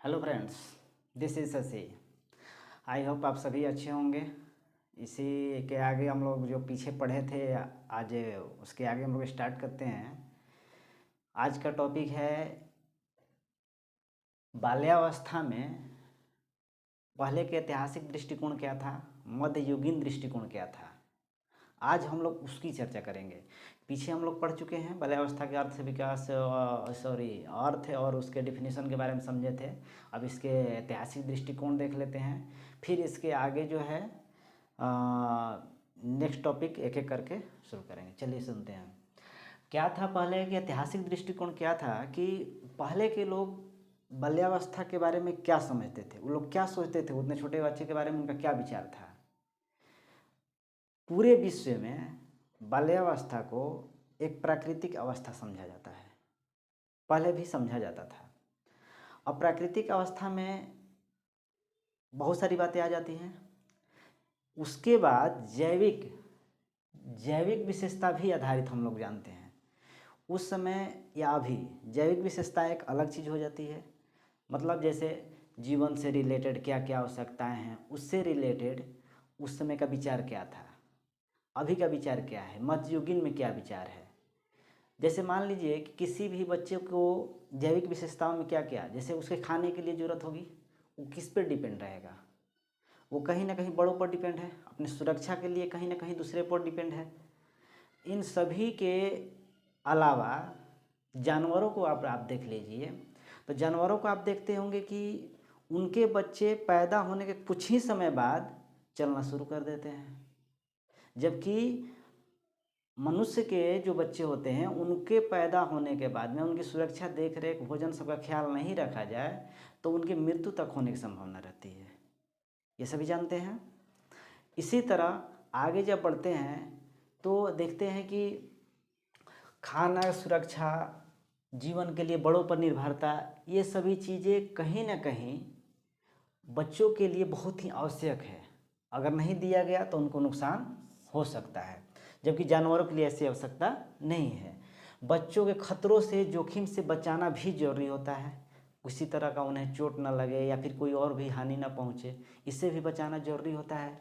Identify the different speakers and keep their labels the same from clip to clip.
Speaker 1: Hello friends, this is Shashi. I hope आप सभी अच्छे होंगे। इसी के आगे हम लोग जो पीछे पढ़े थे आज उसके आगे हम लोग स्टार्ट करते हैं। आज का टॉपिक है बाल्यावस्था में पहले के ऐतिहासिक दृष्टिकोण क्या था, मध्ययुगीन दृष्टिकोण क्या था। आज हम लोग उसकी चर्चा करेंगे। पीछे हम लोग पढ़ चुके हैं बाल्यावस्था के अर्थ विकास अर्थ और उसके डिफिनीशन के बारे में समझे थे। अब इसके ऐतिहासिक दृष्टिकोण देख लेते हैं, फिर इसके आगे जो है नेक्स्ट टॉपिक एक एक करके शुरू करेंगे। चलिए सुनते हैं क्या था पहले के ऐतिहासिक दृष्टिकोण। क्या था कि पहले के लोग बाल्यावस्था के बारे में क्या समझते थे, वो लोग क्या सोचते थे, उतने छोटे बच्चे के बारे में उनका क्या विचार था। पूरे विश्व में बाल्यावस्था को एक प्राकृतिक अवस्था समझा जाता है, पहले भी समझा जाता था। अब प्राकृतिक अवस्था में बहुत सारी बातें आ जाती हैं। उसके बाद जैविक विशेषता भी आधारित हम लोग जानते हैं। उस समय या अभी जैविक विशेषता एक अलग चीज़ हो जाती है। मतलब जैसे जीवन से रिलेटेड क्या क्या आवश्यकताएं हैं, उससे रिलेटेड उस समय का विचार क्या था, अभी का विचार क्या है, मध्ययुगीन में क्या विचार है। जैसे मान लीजिए कि किसी भी बच्चे को जैविक विशेषताओं में क्या क्या, जैसे उसके खाने के लिए ज़रूरत होगी, वो किस पर डिपेंड रहेगा। वो कहीं ना कहीं बड़ों पर डिपेंड है, अपनी सुरक्षा के लिए कहीं ना कहीं दूसरे पर डिपेंड है। इन सभी के अलावा जानवरों को आप देख लीजिए, तो जानवरों को आप देखते होंगे कि उनके बच्चे पैदा होने के कुछ ही समय बाद चलना शुरू कर देते हैं, जबकि मनुष्य के जो बच्चे होते हैं उनके पैदा होने के बाद में उनकी सुरक्षा, देख रेख, भोजन सबका ख्याल नहीं रखा जाए तो उनकी मृत्यु तक होने की संभावना रहती है। ये सभी जानते हैं। इसी तरह आगे जब बढ़ते हैं तो देखते हैं कि खाना, सुरक्षा, जीवन के लिए बड़ों पर निर्भरता, ये सभी चीज़ें कहीं ना कहीं बच्चों के लिए बहुत ही आवश्यक है। अगर नहीं दिया गया तो उनको नुकसान हो सकता है, जबकि जानवरों के लिए ऐसी आवश्यकता नहीं है। बच्चों के खतरों से, जोखिम से बचाना भी जरूरी होता है। किसी तरह का उन्हें चोट न लगे या फिर कोई और भी हानि न पहुँचे, इससे भी बचाना जरूरी होता है।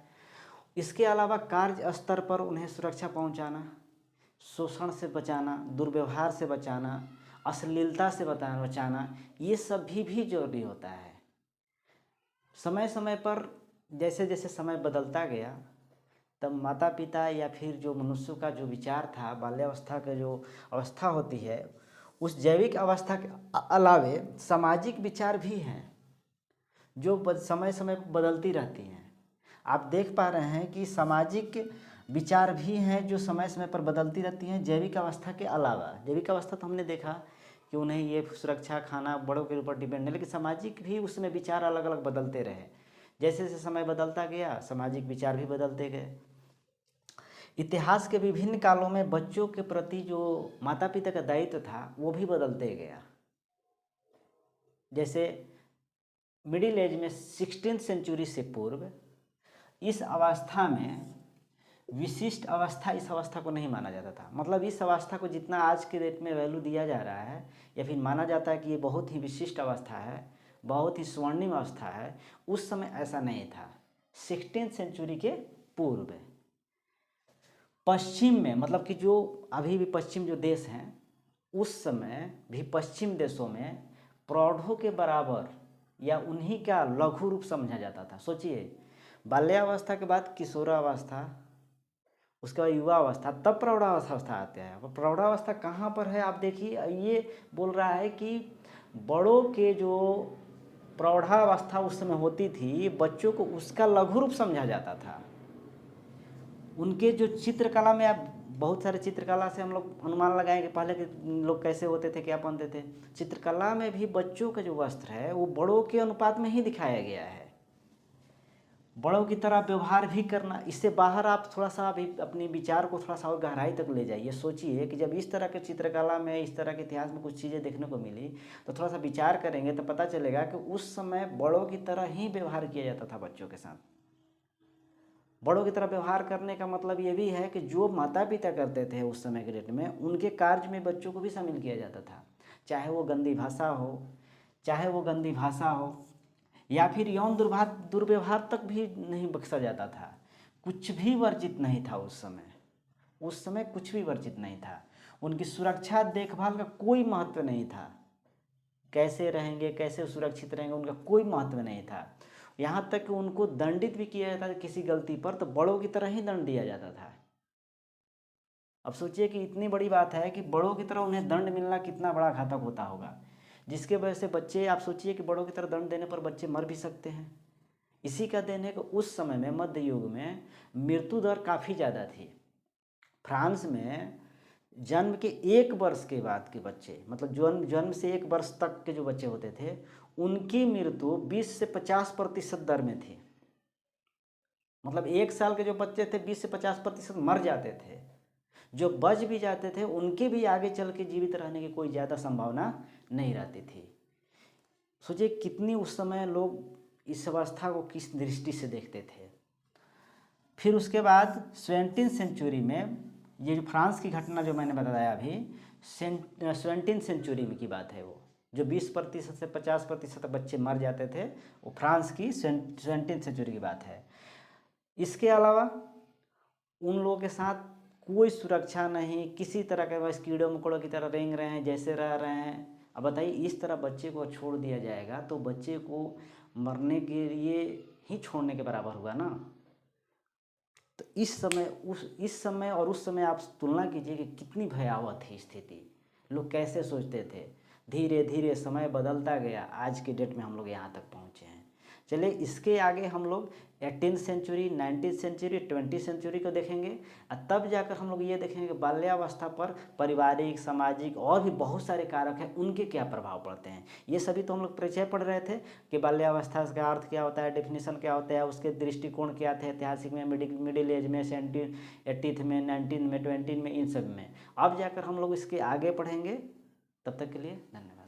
Speaker 1: इसके अलावा कार्य स्तर पर उन्हें सुरक्षा पहुँचाना, शोषण से बचाना, दुर्व्यवहार से बचाना, अश्लीलता से बचाना, ये सब भी जरूरी होता है। समय समय पर जैसे जैसे समय बदलता गया तब माता पिता या फिर जो मनुष्यों का जो विचार था, बाल्यावस्था का जो अवस्था होती है, उस जैविक अवस्था के अलावे सामाजिक विचार भी हैं जो समय समय पर बदलती रहती हैं। आप देख पा रहे हैं कि सामाजिक विचार भी हैं जो समय समय पर बदलती रहती हैं जैविक अवस्था के अलावा। जैविक अवस्था तो हमने देखा कि उन्हें ये सुरक्षा, खाना बड़ों के ऊपर डिपेंड है, लेकिन सामाजिक भी उसमें विचार अलग अलग बदलते रहे। जैसे जैसे समय बदलता गया सामाजिक विचार भी बदलते गए। इतिहास के विभिन्न कालों में बच्चों के प्रति जो माता पिता का दायित्व था वो भी बदलते गया। जैसे मिडिल एज में 16th सेंचुरी से पूर्व इस अवस्था में विशिष्ट अवस्था, इस अवस्था को नहीं माना जाता था। मतलब इस अवस्था को जितना आज के डेट में वैल्यू दिया जा रहा है या फिर माना जाता है कि ये बहुत ही विशिष्ट अवस्था है, बहुत ही स्वर्णिम अवस्था है, उस समय ऐसा नहीं था। 16th सेंचुरी के पूर्व पश्चिम में, मतलब कि जो अभी भी पश्चिम जो देश हैं, उस समय भी पश्चिम देशों में प्रौढ़ों के बराबर या उन्हीं का लघु रूप समझा जाता था। सोचिए, बाल्यावस्था के बाद किशोरावस्था, उसके बाद युवावस्था, तब प्रौढ़ावस्था आते हैं। अब प्रौढ़ावस्था कहाँ पर है आप देखिए, ये बोल रहा है कि बड़ों के जो प्रौढ़ावस्था उस समय होती थी, बच्चों को उसका लघु रूप समझा जाता था। उनके जो चित्रकला में, आप बहुत सारे चित्रकला से हम लोग अनुमान लगाएं कि पहले के लोग कैसे होते थे, क्या पहनते थे। चित्रकला में भी बच्चों का जो वस्त्र है वो बड़ों के अनुपात में ही दिखाया गया है। बड़ों की तरह व्यवहार भी करना, इससे बाहर आप थोड़ा सा अभी अपने विचार को थोड़ा सा और गहराई तक ले जाइए। सोचिए कि जब इस तरह के चित्रकला में, इस तरह के इतिहास में कुछ चीज़ें देखने को मिली तो थोड़ा सा विचार करेंगे तो पता चलेगा कि उस समय बड़ों की तरह ही व्यवहार किया जाता था बच्चों के साथ। बड़ों की तरह व्यवहार करने का मतलब ये भी है कि जो माता पिता करते थे उस समय के डेट में, उनके कार्य में बच्चों को भी शामिल किया जाता था। चाहे वो गंदी भाषा हो, चाहे वो गंदी भाषा हो या फिर यौन दुर्व्यवहार तक भी नहीं बख्शा जाता था। कुछ भी वर्जित नहीं था उस समय कुछ भी वर्जित नहीं था। उनकी सुरक्षा देखभाल का कोई महत्व नहीं था। कैसे रहेंगे, कैसे सुरक्षित रहेंगे, उनका कोई महत्व नहीं था। यहाँ तक कि उनको दंडित भी किया जाता था किसी गलती पर तो बड़ों की तरह ही दंड दिया जाता था। अब सोचिए कि इतनी बड़ी बात है कि बड़ों की तरह उन्हें दंड मिलना कितना बड़ा घातक होता होगा, जिसके वजह से बच्चे, आप सोचिए कि बड़ों की तरह दंड देने पर बच्चे मर भी सकते हैं। इसी का देन है कि उस समय में, मध्य युग में, मृत्यु दर काफ़ी ज़्यादा थी। फ्रांस में जन्म के 1 वर्ष के बाद के बच्चे, मतलब जन्म से 1 वर्ष तक के जो बच्चे होते थे, उनकी मृत्यु 20 से 50% दर में थी। मतलब 1 साल के जो बच्चे थे 20 से 50% मर जाते थे। जो बच भी जाते थे उनके भी आगे चल के जीवित रहने की कोई ज़्यादा संभावना नहीं रहती थी। सोचिए कितनी उस समय लोग इस अवस्था को किस दृष्टि से देखते थे। फिर उसके बाद 17वीं सेंचुरी में, ये जो फ्रांस की घटना जो मैंने बताया अभी, 17वीं सेंचुरी में की बात है, वो जो 20% से 50% बच्चे मर जाते थे, वो फ्रांस की 17वीं सेंचुरी की बात है। इसके अलावा उन लोगों के साथ कोई सुरक्षा नहीं, किसी तरह के, बस कीड़ों मकोड़ों की तरह रेंग रहे हैं, जैसे रह रहे हैं। अब बताइए, इस तरह बच्चे को छोड़ दिया जाएगा तो बच्चे को मरने के लिए ही छोड़ने के बराबर हुआ ना। तो इस समय और उस समय आप तुलना कीजिए कि कितनी भयावह थी स्थिति। लोग कैसे सोचते थे। धीरे धीरे समय बदलता गया, आज के डेट में हम लोग यहाँ तक पहुँचे हैं। चलिए इसके आगे हम लोग 18वीं सेंचुरी, 19वीं सेंचुरी, 20वीं सेंचुरी को देखेंगे और तब जाकर हम लोग ये देखेंगे कि बाल्यावस्था पर पारिवारिक, सामाजिक और भी बहुत सारे कारक हैं, उनके क्या प्रभाव पड़ते हैं। ये सभी तो हम लोग परिचय पढ़ रहे थे कि बाल्यावस्था का अर्थ क्या होता है, डेफिनेशन क्या होता है, उसके दृष्टिकोण क्या थे ऐतिहासिक में, मिडिल एज में, 80th में, 19 में, 20 में, इन सब में। अब जाकर हम लोग इसके आगे पढ़ेंगे। तब तक के लिए धन्यवाद।